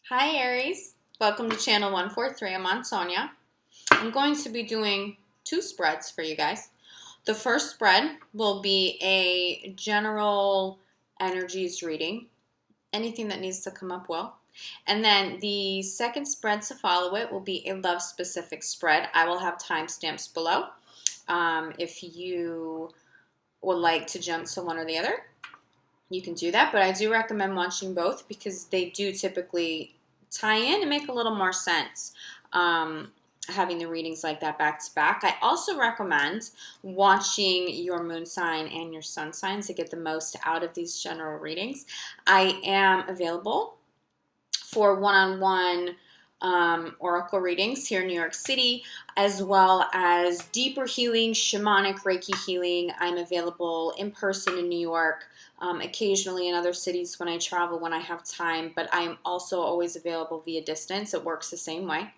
Hi Aries, welcome to channel 143. I'm Antonia. I'm going to be doing two spreads for you guys. The first spread will be a general energies reading, anything that needs to come up will. And then the second spread to follow it will be a love specific spread. I will have timestamps below if you would like to jump to one or the other. You can do that, but I do recommend watching both because they do typically tie in and make a little more sense having the readings like that back to back. I also recommend watching your moon sign and your sun sign to get the most out of these general readings. I am available for one-on-one oracle readings here in New York City, as well as deeper healing, shamanic Reiki healing. I'm available in person in New York, occasionally in other cities when I travel, when I have time, but I'm also always available via distance. It works the same way.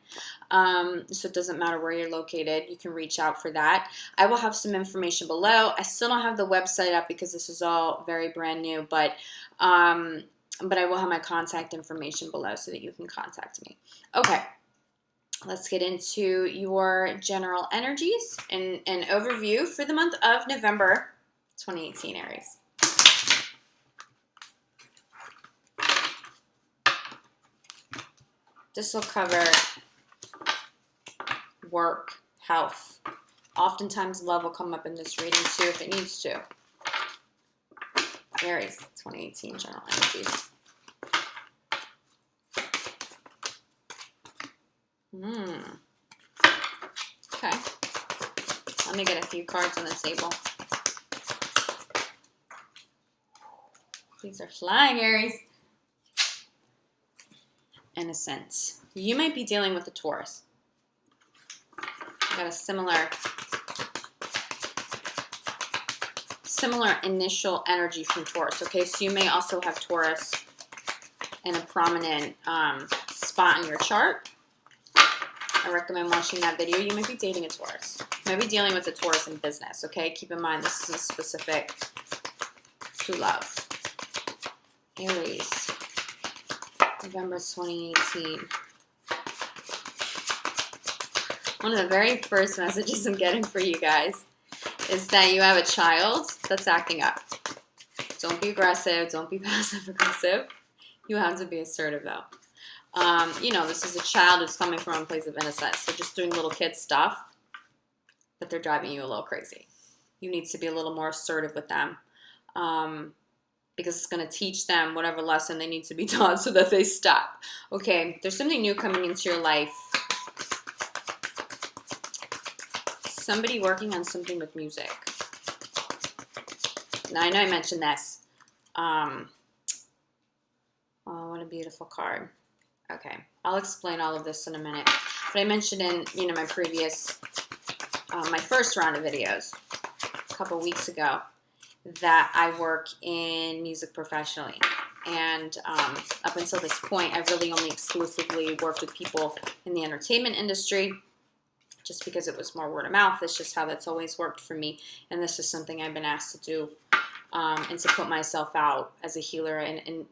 So it doesn't matter where you're located. You can reach out for that. I will have some information below. I still don't have the website up because this is all very brand new, but I will have my contact information below so that you can contact me. Okay, let's get into your general energies and an overview for the month of November 2018, Aries. This will cover work, health. Oftentimes love will come up in this reading too if it needs to. Aries, 2018 general energies. Okay. Let me get a few cards on the table. These are flying, Aries. Innocence. You might be dealing with a Taurus. Got a similar initial energy from Taurus. Okay, so you may also have Taurus in a prominent spot in your chart. I recommend watching that video. You might be dating a Taurus. You might be dealing with a Taurus in business, okay? Keep in mind this is specific to love. Aries, November 2018. One of the very first messages I'm getting for you guys is that you have a child that's acting up. Don't be aggressive. Don't be passive aggressive. You have to be assertive, though. This is a child who's coming from a place of innocence. So just doing little kid stuff, but they're driving you a little crazy. You need to be a little more assertive with them because it's going to teach them whatever lesson they need to be taught so that they stop. Okay, there's something new coming into your life. Somebody working on something with music. Now, I know I mentioned this. Oh, what a beautiful card. Okay, I'll explain all of this in a minute. But I mentioned in, my previous, my first round of videos a couple weeks ago that I work in music professionally. And up until this point, I've really only exclusively worked with people in the entertainment industry just because it was more word of mouth. It's just how that's always worked for me. And this is something I've been asked to do and to put myself out as a healer and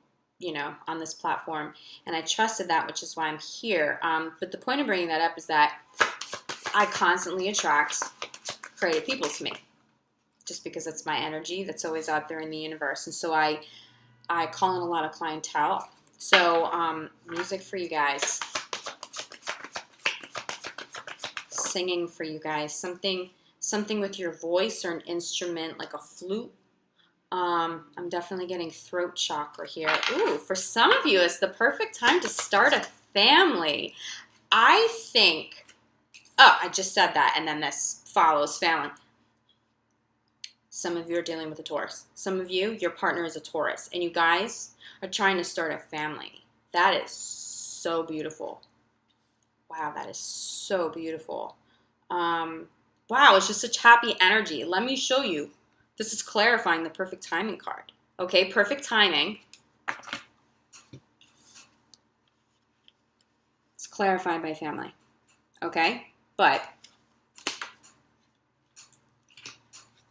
on this platform. And I trusted that, which is why I'm here. But the point of bringing that up is that I constantly attract creative people to me just because it's my energy that's always out there in the universe. And so I call in a lot of clientele. So music for you guys. Singing for you guys. Something with your voice or an instrument like a flute. I'm definitely getting throat chakra here. Ooh, for some of you, it's the perfect time to start a family. I think, I just said that, and then this follows family. Some of you are dealing with a Taurus. Some of you, your partner is a Taurus, and you guys are trying to start a family. That is so beautiful. Wow, that is so beautiful. Wow, it's just such happy energy. Let me show you. This is clarifying the perfect timing card. Okay, perfect timing. It's clarified by family. Okay, but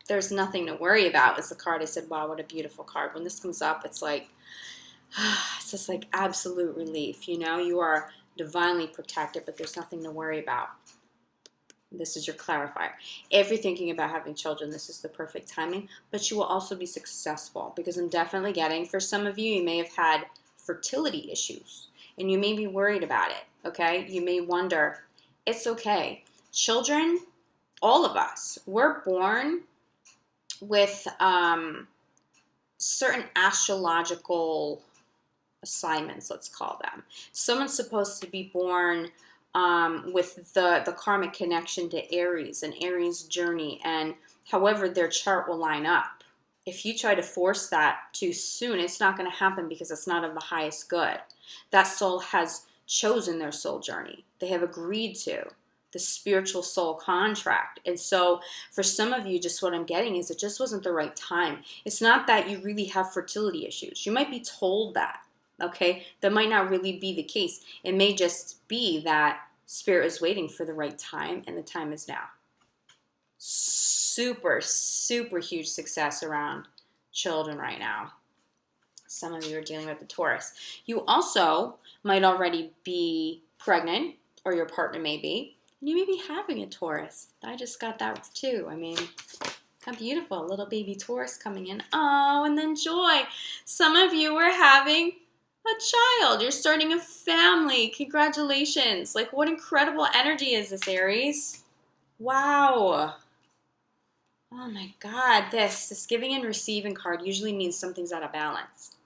there's nothing to worry about. Is the card I said, wow, what a beautiful card. When this comes up, it's like, It's just like absolute relief. You know, you are divinely protected, but there's nothing to worry about. This is your clarifier. If you're thinking about having children, this is the perfect timing, but you will also be successful, because I'm definitely getting, for some of you, you may have had fertility issues and you may be worried about it, okay? You may wonder. It's okay. Children, all of us, we're born with certain astrological assignments, let's call them. Someone's supposed to be born with the karmic connection to Aries, and Aries journey, and however their chart will line up. If you try to force that too soon, it's not going to happen, because it's not of the highest good. That soul has chosen their soul journey. They have agreed to the spiritual soul contract. And so for some of you, just what I'm getting is it just wasn't the right time. It's not that you really have fertility issues. You might be told that, okay? That might not really be the case. It may just be that Spirit is waiting for the right time, and the time is now. Super, super huge success around children right now. Some of you are dealing with the Taurus. You also might already be pregnant, or your partner may be. And you may be having a Taurus. I just got that too. I mean, how beautiful. Little baby Taurus coming in. Oh, and then joy. Some of you are having a child. You're starting a family. Congratulations. Like, what incredible energy is this, Aries? Wow. Oh my God. This giving and receiving card usually means something's out of balance.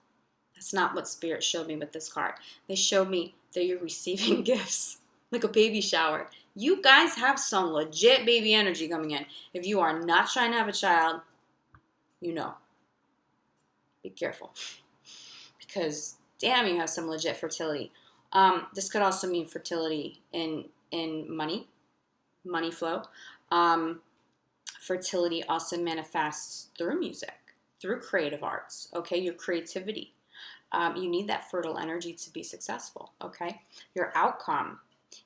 That's not what Spirit showed me with this card. They showed me that you're receiving gifts, like a baby shower. You guys have some legit baby energy coming in. If you are not trying to have a child, you know. Be careful. Because, damn, you have some legit fertility. This could also mean fertility in money flow. Fertility also manifests through music, through creative arts, okay? Your creativity. You need that fertile energy to be successful, okay? Your outcome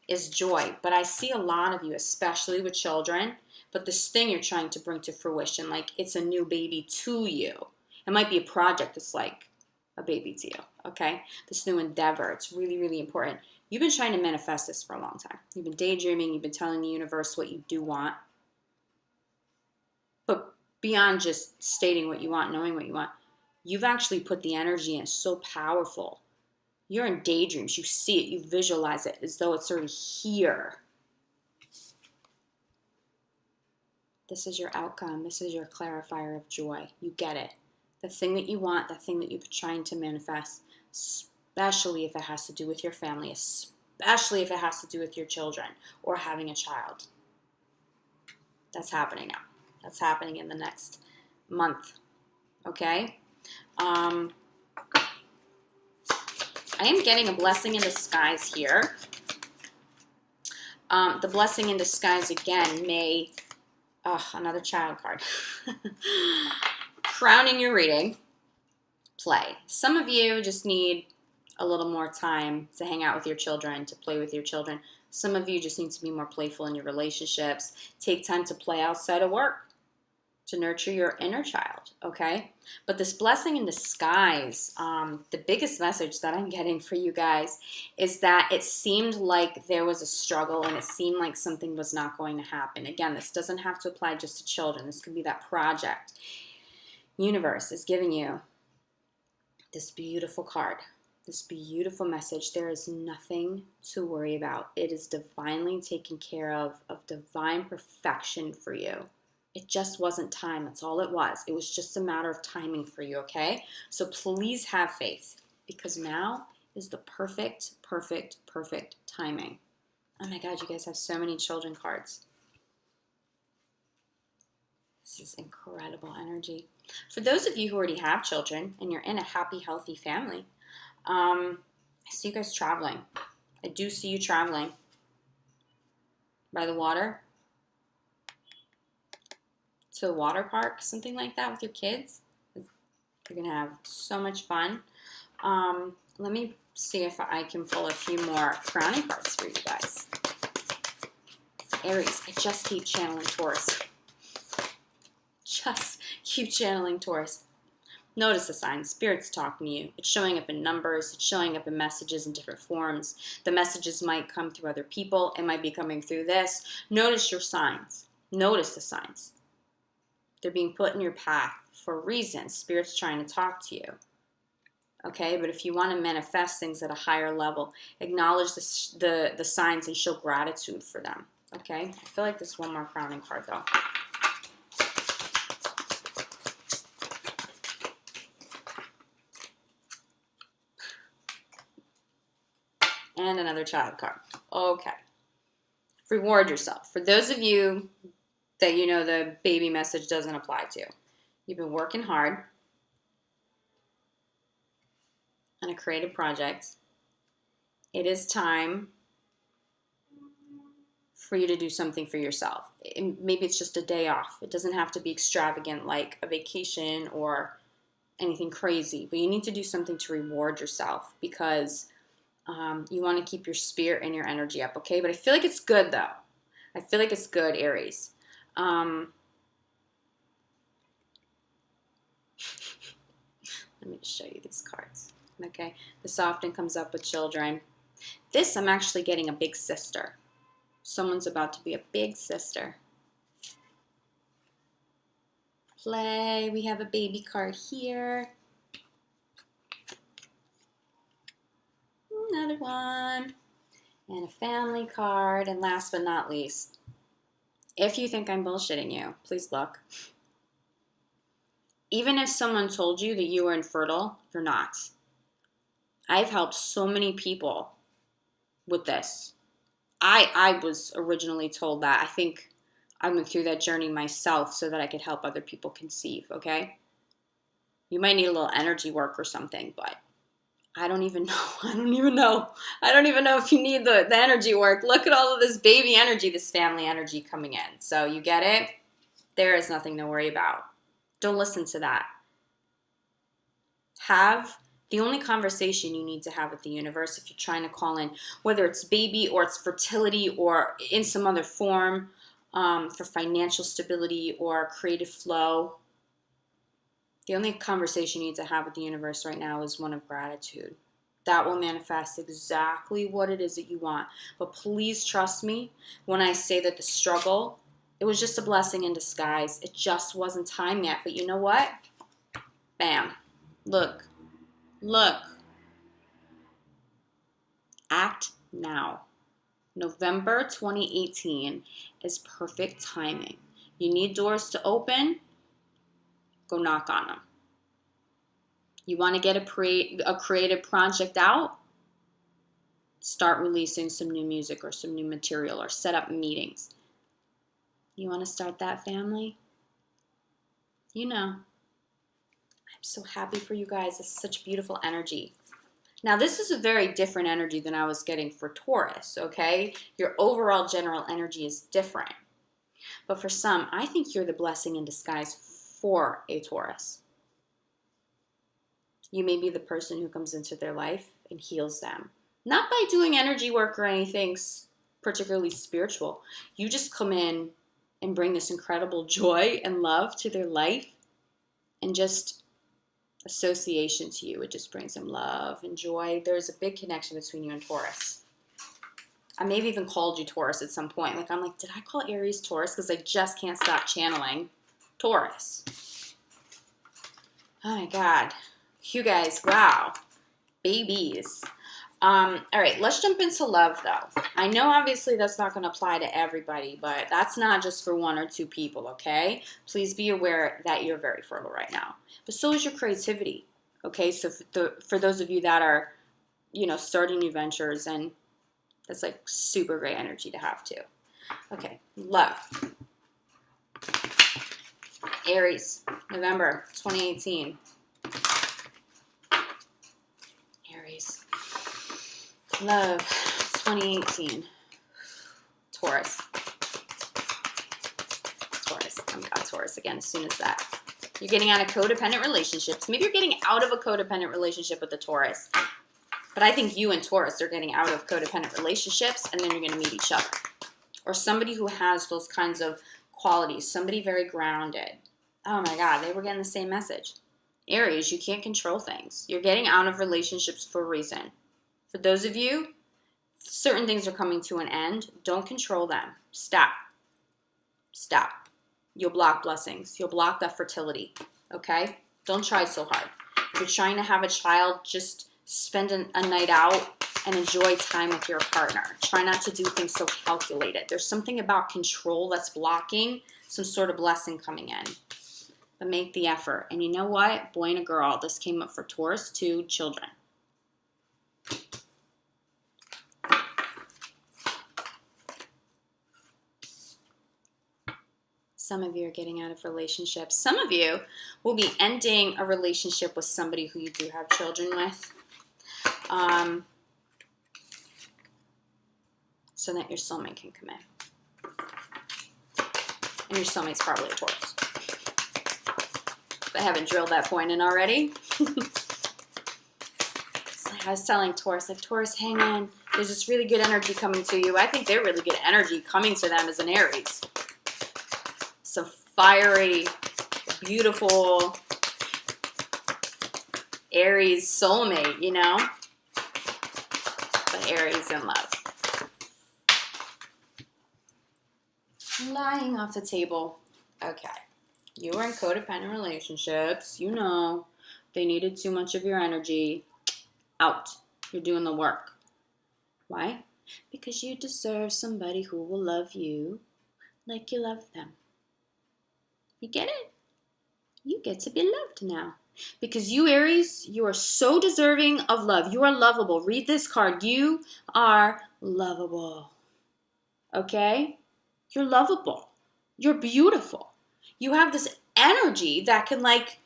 is joy, but I see a lot of you, especially with children, but this thing you're trying to bring to fruition, like it's a new baby to you. It might be a project that's like a baby to you, okay? This new endeavor, it's really, really important. You've been trying to manifest this for a long time. You've been daydreaming, you've been telling the universe what you do want, but beyond just stating what you want, knowing what you want, you've actually put the energy in. It's so powerful. You're in daydreams. You see it. You visualize it as though it's already here. This is your outcome. This is your clarifier of joy. You get it. The thing that you want, the thing that you've been trying to manifest, especially if it has to do with your family, especially if it has to do with your children or having a child. That's happening now. That's happening in the next month. Okay? I am getting a blessing in disguise here. The blessing in disguise, again, may... another child card. Crowning your reading. Play. Some of you just need a little more time to hang out with your children, to play with your children. Some of you just need to be more playful in your relationships. Take time to play outside of work, to nurture your inner child, okay? But this blessing in disguise, the biggest message that I'm getting for you guys is that it seemed like there was a struggle, and it seemed like something was not going to happen. Again, this doesn't have to apply just to children. This could be that project. Universe is giving you this beautiful card, this beautiful message. There is nothing to worry about. It is divinely taken care of divine perfection for you. It just wasn't time. That's all it was. It was just a matter of timing for you, okay? So please have faith, because now is the perfect, perfect, perfect timing. Oh my God, you guys have so many children cards. This is incredible energy. For those of you who already have children and you're in a happy, healthy family, I see you guys traveling. I do see you traveling by the water, to a water park, something like that with your kids. You're going to have so much fun. Let me see if I can pull a few more crowning cards for you guys. Aries, I just keep channeling Taurus. Just keep channeling Taurus. Notice the signs. Spirit's talking to you. It's showing up in numbers. It's showing up in messages in different forms. The messages might come through other people. It might be coming through this. Notice your signs. Notice the signs. They're being put in your path for a reason. Spirit's trying to talk to you. Okay, but if you want to manifest things at a higher level, acknowledge the signs and show gratitude for them. Okay, I feel like there's one more crowning card though. And another child card. Okay. Reward yourself. For those of you that you know the baby message doesn't apply to, you've been working hard on a creative project. It is time for you to do something for yourself. Maybe it's just a day off. It doesn't have to be extravagant like a vacation or anything crazy, but you need to do something to reward yourself because you want to keep your spirit and your energy up, okay? But I feel like it's good, though. I feel like it's good, Aries. Let me just show you these cards, okay? This often comes up with children. This, I'm actually getting a big sister. Someone's about to be a big sister. Play. We have a baby card here. Another one. And a family card. And last but not least, if you think I'm bullshitting you, please look. Even if someone told you that you were infertile, you're not. I've helped so many people with this. I was originally told that. I think I went through that journey myself so that I could help other people conceive, okay? You might need a little energy work or something, but I don't even know. I don't even know if you need the energy work. Look at all of this baby energy, this family energy coming in. So you get it? There is nothing to worry about. Don't listen to that. Have the only conversation you need to have with the universe if you're trying to call in, whether it's baby or it's fertility or in some other form for financial stability or creative flow. The only conversation you need to have with the universe right now is one of gratitude. That will manifest exactly what it is that you want. But please trust me when I say that the struggle, it was just a blessing in disguise. It just wasn't time yet. But you know what? Bam. Look. Act now. November 2018 is perfect timing. You need doors to open? Go knock on them. You want to get a creative project out? Start releasing some new music or some new material or set up meetings. You want to start that family? You know. I'm so happy for you guys. This is such beautiful energy. Now, this is a very different energy than I was getting for Taurus, okay? Your overall general energy is different. But for some, I think you're the blessing in disguise for a Taurus. You may be the person who comes into their life and heals them. Not by doing energy work or anything particularly spiritual. You just come in and bring this incredible joy and love to their life and just association to you. It just brings them love and joy. There's a big connection between you and Taurus. I may have even called you Taurus at some point. I'm like, did I call Aries Taurus? Because I just can't stop channeling Taurus. Oh my God. You guys, wow. Babies. All right, let's jump into love, though. I know, obviously, that's not going to apply to everybody, but that's not just for one or two people, okay? Please be aware that you're very fertile right now. But so is your creativity, okay? So for those of you that are, starting new ventures, and that's, super great energy to have, too. Okay, love. Aries, November 2018. Aries. Love, 2018. Taurus. Oh my God, Taurus again as soon as that. You're getting out of codependent relationships. Maybe you're getting out of a codependent relationship with a Taurus. But I think you and Taurus are getting out of codependent relationships, and then you're going to meet each other. Or somebody who has those kinds of qualities. Somebody very grounded. Oh my God, they were getting the same message. Aries, you can't control things. You're getting out of relationships for a reason. For those of you, certain things are coming to an end. Don't control them. Stop. Stop. You'll block blessings. You'll block that fertility. Okay? Don't try so hard. If you're trying to have a child, just spend a night out and enjoy time with your partner. Try not to do things so calculated. There's something about control that's blocking some sort of blessing coming in. But make the effort. And you know what? Boy and a girl. This came up for Taurus, 2 children. Some of you are getting out of relationships. Some of you will be ending a relationship with somebody who you do have children with. So that your soulmate can come in. And your soulmate's probably a Taurus. If I haven't drilled that point in already. I was telling Taurus, like, Taurus, hang in. There's this really good energy coming to you. I think they're really good energy coming to them as an Aries. So fiery, beautiful Aries soulmate, you know? But Aries in love. Lying off the table. Okay. You were in codependent relationships. You know they needed too much of your energy. Out. You're doing the work. Why? Because you deserve somebody who will love you like you love them. You get it? You get to be loved now. Because you, Aries, you are so deserving of love. You are lovable. Read this card. You are lovable. Okay? You're lovable. You're beautiful. You have this energy that can, like,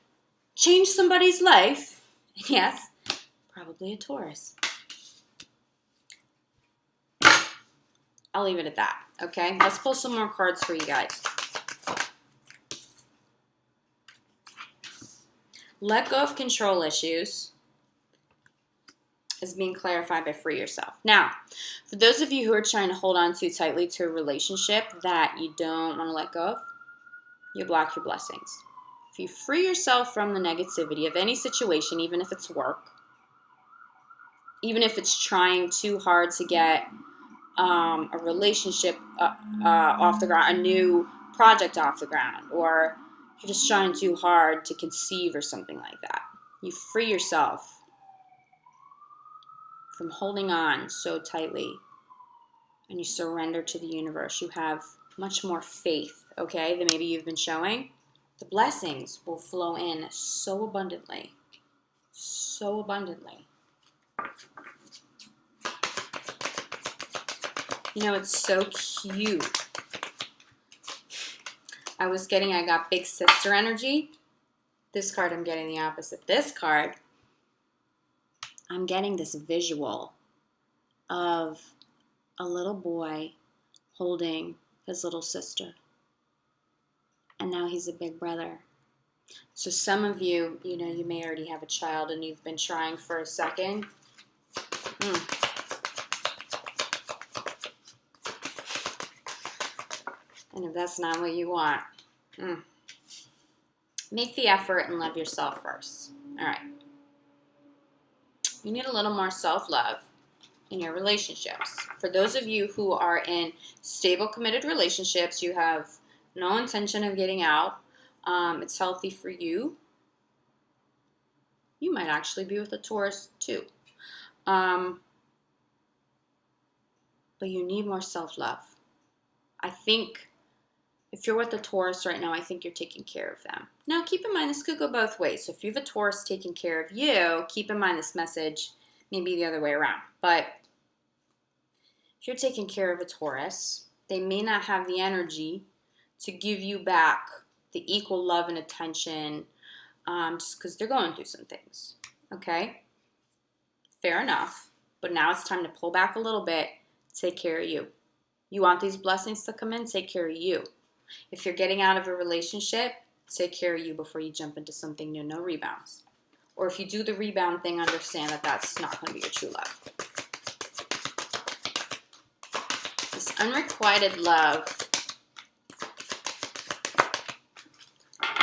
change somebody's life. Yes, probably a Taurus. I'll leave it at that, okay? Let's pull some more cards for you guys. Let go of control issues is being clarified by free yourself. Now, for those of you who are trying to hold on too tightly to a relationship that you don't want to let go of, you block your blessings. If you free yourself from the negativity of any situation, even if it's work, even if it's trying too hard to get a relationship off the ground, a new project off the ground, or you're just trying too hard to conceive or something like that, you free yourself from holding on so tightly and you surrender to the universe. You have much more faith, okay, than maybe you've been showing. The blessings will flow in so abundantly. So abundantly. You know, it's so cute. I got big sister energy. This card, I'm getting the opposite. This card, I'm getting this visual of a little boy holding his little sister. And now he's a big brother. So some of you, you know, you may already have a child and you've been trying for a second. And if that's not what you want, make the effort and love yourself first. All right. You need a little more self-love in your relationships. For those of you who are in stable, committed relationships, you have no intention of getting out. It's healthy for you. You might actually be with a Taurus too. But you need more self-love. I think if you're with a Taurus right now, I think you're taking care of them. Now, keep in mind, this could go both ways. So if you have a Taurus taking care of you, keep in mind this message may be the other way around. But if you're taking care of a Taurus, they may not have the energy to give you back the equal love and attention just because they're going through some things. Okay? Fair enough. But now it's time to pull back a little bit, take care of you. You want these blessings to come in, take care of you. If you're getting out of a relationship, take care of you before you jump into something new. No rebounds. Or if you do the rebound thing, understand that that's not going to be your true love. This unrequited love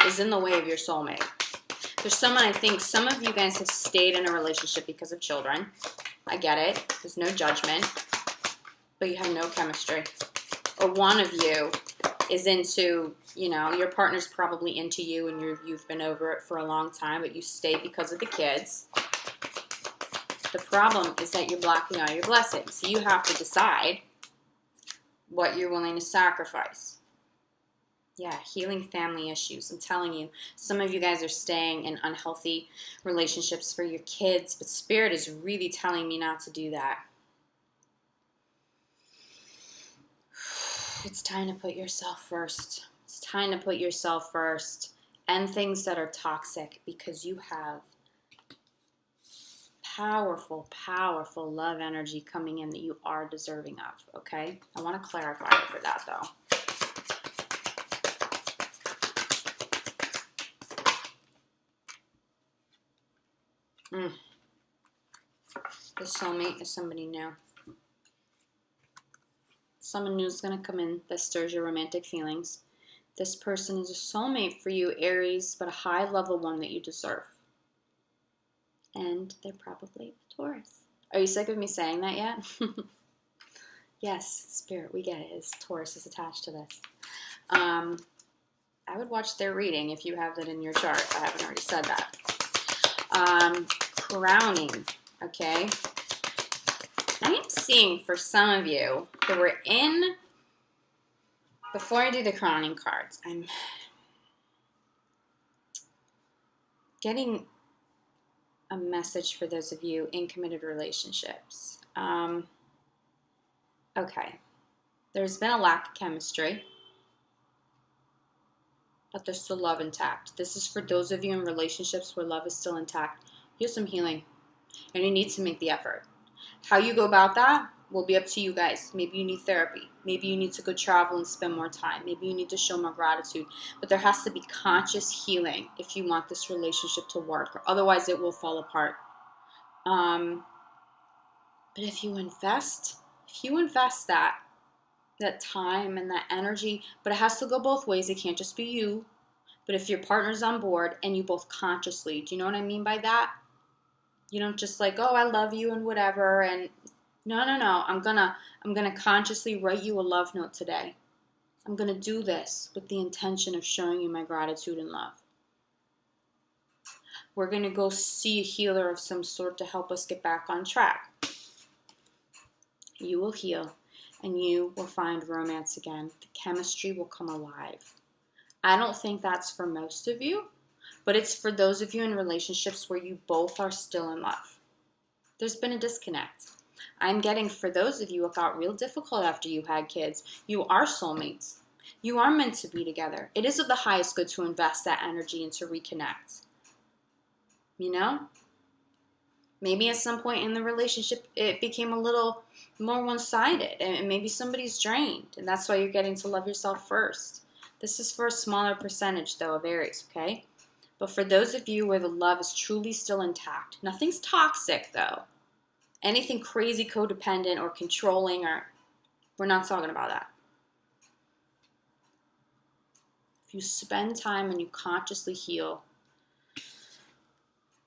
is in the way of your soulmate. There's someone, I think some of you guys have stayed in a relationship because of children. I get it. There's no judgment. But you have no chemistry. Or one of you is into, you know, your partner's probably into you and you've been over it for a long time, but you stay because of the kids. The problem is that you're blocking all your blessings. So you have to decide what you're willing to sacrifice. Yeah, healing family issues. I'm telling you, some of you guys are staying in unhealthy relationships for your kids, but Spirit is really telling me not to do that. It's time to put yourself first. It's time to put yourself first. End things that are toxic, because you have powerful, powerful love energy coming in that you are deserving of, okay? I want to clarify it for that, though. The soulmate is somebody new. Someone new is going to come in that stirs your romantic feelings. This person is a soulmate for you, Aries, but a high-level one that you deserve. And they're probably a Taurus. Are you sick of me saying that yet? Yes, Spirit, we get it. It's Taurus is attached to this. I would watch their reading if you have that in your chart. I haven't already said that. Crowning, okay? I am seeing for some of you that we're in, before I do the crowning cards, I'm getting a message for those of you in committed relationships. Okay, there's been a lack of chemistry, but there's still love intact. This is for those of you in relationships where love is still intact. Here's some healing, and you need to make the effort. How you go about that will be up to you guys. Maybe you need therapy. Maybe you need to go travel and spend more time. Maybe you need to show more gratitude. But there has to be conscious healing if you want this relationship to work, or otherwise it will fall apart. But if you invest that time and that energy, but it has to go both ways. It can't just be you. But if your partner's on board and you both consciously, do you know what I mean by that? You don't just like, oh, I love you and whatever, and no. I'm gonna consciously write you a love note today. I'm gonna do this with the intention of showing you my gratitude and love. We're gonna go see a healer of some sort to help us get back on track. You will heal, and you will find romance again. The chemistry will come alive. I don't think that's for most of you, but it's for those of you in relationships where you both are still in love. There's been a disconnect. I'm getting for those of you it got real difficult after you had kids. You are soulmates. You are meant to be together. It is of the highest good to invest that energy and to reconnect. You know? Maybe at some point in the relationship it became a little more one-sided, and maybe somebody's drained, and that's why you're getting to love yourself first. This is for a smaller percentage, though, of Aries, okay? But for those of you where the love is truly still intact, nothing's toxic, though. Anything crazy codependent or controlling, or we're not talking about that. If you spend time and you consciously heal,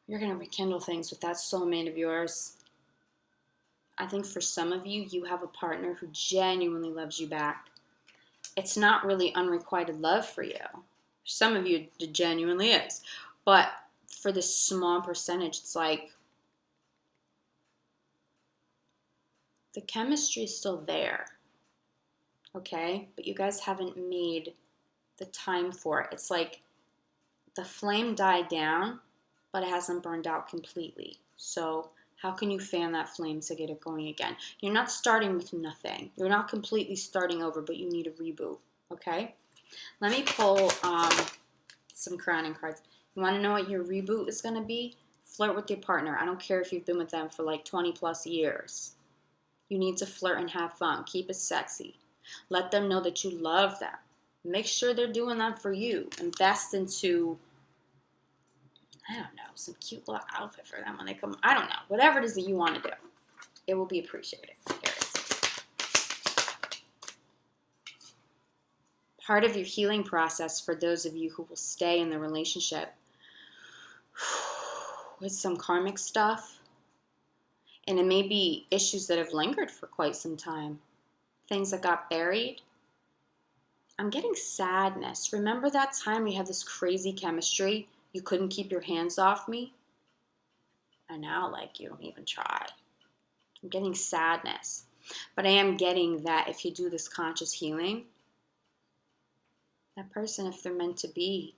you're going to rekindle things with that soulmate of yours. I think for some of you, you have a partner who genuinely loves you back. It's not really unrequited love for you. Some of you, it genuinely is. But for this small percentage, it's like the chemistry is still there. Okay? But you guys haven't made the time for it. It's like the flame died down, but it hasn't burned out completely. So how can you fan that flame to get it going again? You're not starting with nothing. You're not completely starting over, but you need a reboot. Okay? Let me pull some crowning cards. You want to know what your reboot is going to be? Flirt with your partner. I don't care if you've been with them for like 20 plus years. You need to flirt and have fun. Keep it sexy. Let them know that you love them. Make sure they're doing that for you. Invest into, I don't know, some cute little outfit for them when they come. I don't know. Whatever it is that you want to do. It will be appreciated. Part of your healing process for those of you who will stay in the relationship, with some karmic stuff. And it may be issues that have lingered for quite some time. Things that got buried. I'm getting sadness. Remember that time we had this crazy chemistry? You couldn't keep your hands off me? And now, like, you don't even try. I'm getting sadness. But I am getting that if you do this conscious healing, that person, if they're meant to be,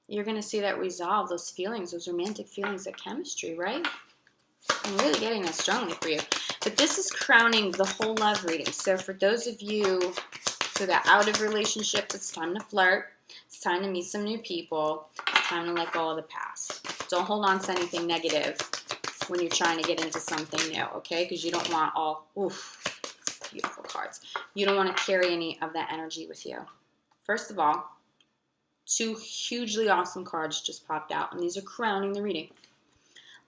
you're going to see that resolve, those feelings, those romantic feelings, that chemistry, right? I'm really getting that strongly for you. But this is crowning the whole love reading. So for those of you who are out of relationships, it's time to flirt. It's time to meet some new people. It's time to let go of the past. Don't hold on to anything negative when you're trying to get into something new, okay? Because you don't want all, beautiful cards. You don't want to carry any of that energy with you. First of all, 2 hugely awesome cards just popped out, and these are crowning the reading.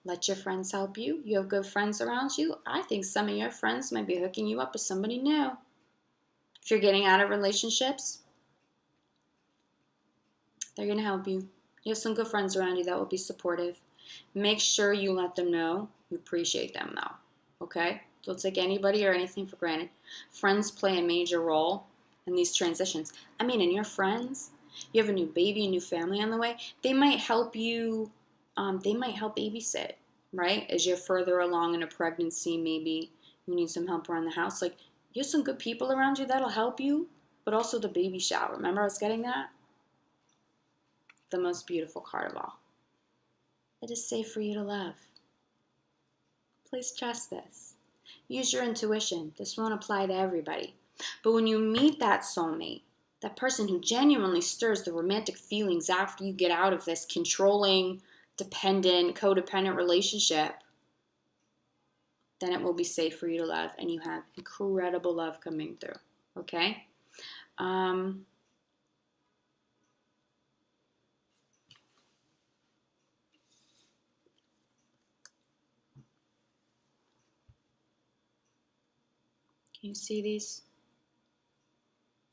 Let your friends help you. You have good friends around you. I think some of your friends might be hooking you up with somebody new. If you're getting out of relationships, they're going to help you. You have some good friends around you that will be supportive. Make sure you let them know you appreciate them, though. Okay? Don't take anybody or anything for granted. Friends play a major role in these transitions. I mean, in your friends, you have a new baby, a new family on the way. They might help you. They might help babysit, right? As you're further along in a pregnancy, maybe you need some help around the house. Like, you have some good people around you that'll help you, but also the baby shower. Remember I was getting that? The most beautiful card of all. It is safe for you to love. Please trust this. Use your intuition. This won't apply to everybody. But when you meet that soulmate, that person who genuinely stirs the romantic feelings after you get out of this controlling, dependent, codependent relationship, then it will be safe for you to love, and you have incredible love coming through, okay? Can you see these?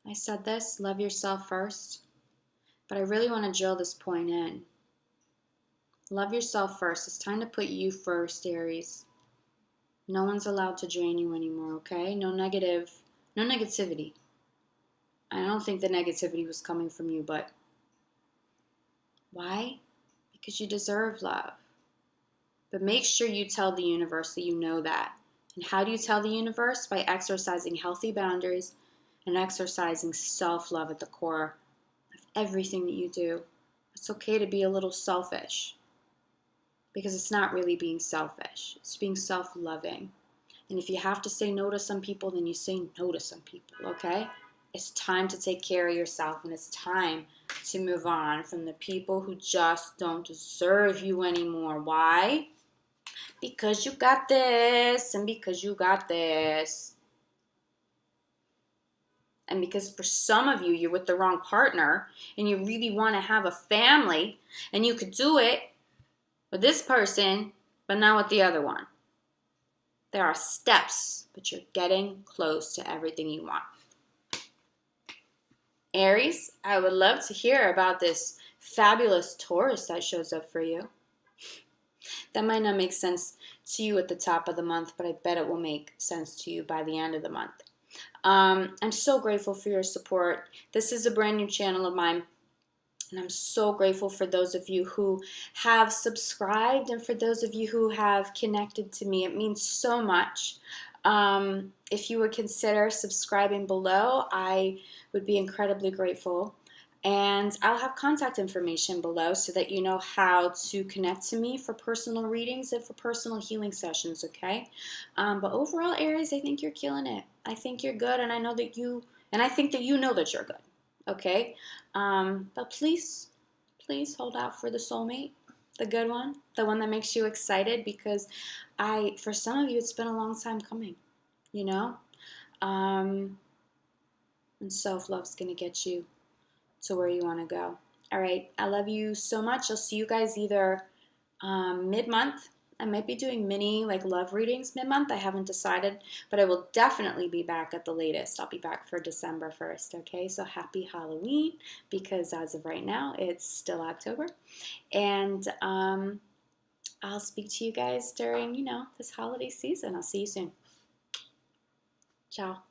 I said this, love yourself first, but I really want to drill this point in. Love yourself first. It's time to put you first, Aries. No one's allowed to drain you anymore, okay? No negativity. I don't think the negativity was coming from you, but why? Because you deserve love. But make sure you tell the universe that you know that. And how do you tell the universe? By exercising healthy boundaries and exercising self-love at the core of everything that you do. It's okay to be a little selfish, because it's not really being selfish. It's being self-loving. And if you have to say no to some people, then you say no to some people, okay? It's time to take care of yourself, and it's time to move on from the people who just don't deserve you anymore. Why? Because you got this, and because you got this. And because for some of you, you're with the wrong partner, and you really want to have a family, and you could do it with this person, but not with the other one. There are steps, but you're getting close to everything you want. Aries, I would love to hear about this fabulous Taurus that shows up for you. That might not make sense to you at the top of the month, but I bet it will make sense to you by the end of the month. I'm so grateful for your support. This is a brand new channel of mine, and I'm so grateful for those of you who have subscribed and for those of you who have connected to me. It means so much. If you would consider subscribing below, I would be incredibly grateful. And I'll have contact information below so that you know how to connect to me for personal readings and for personal healing sessions, okay? But overall, Aries, I think you're killing it. I think you're good, and I know that I think that you know that you're good, okay? But please hold out for the soulmate, the good one, the one that makes you excited, because for some of you, it's been a long time coming, you know? And self-love's going to get you to where you want to go. All right, I love you so much. I'll see you guys either mid-month I might be doing mini like love readings mid-month. I haven't decided, but I will definitely be back at the latest. I'll be back for December 1st, okay? So happy Halloween, because as of right now, it's still October. And I'll speak to you guys during, this holiday season. I'll see you soon. Ciao.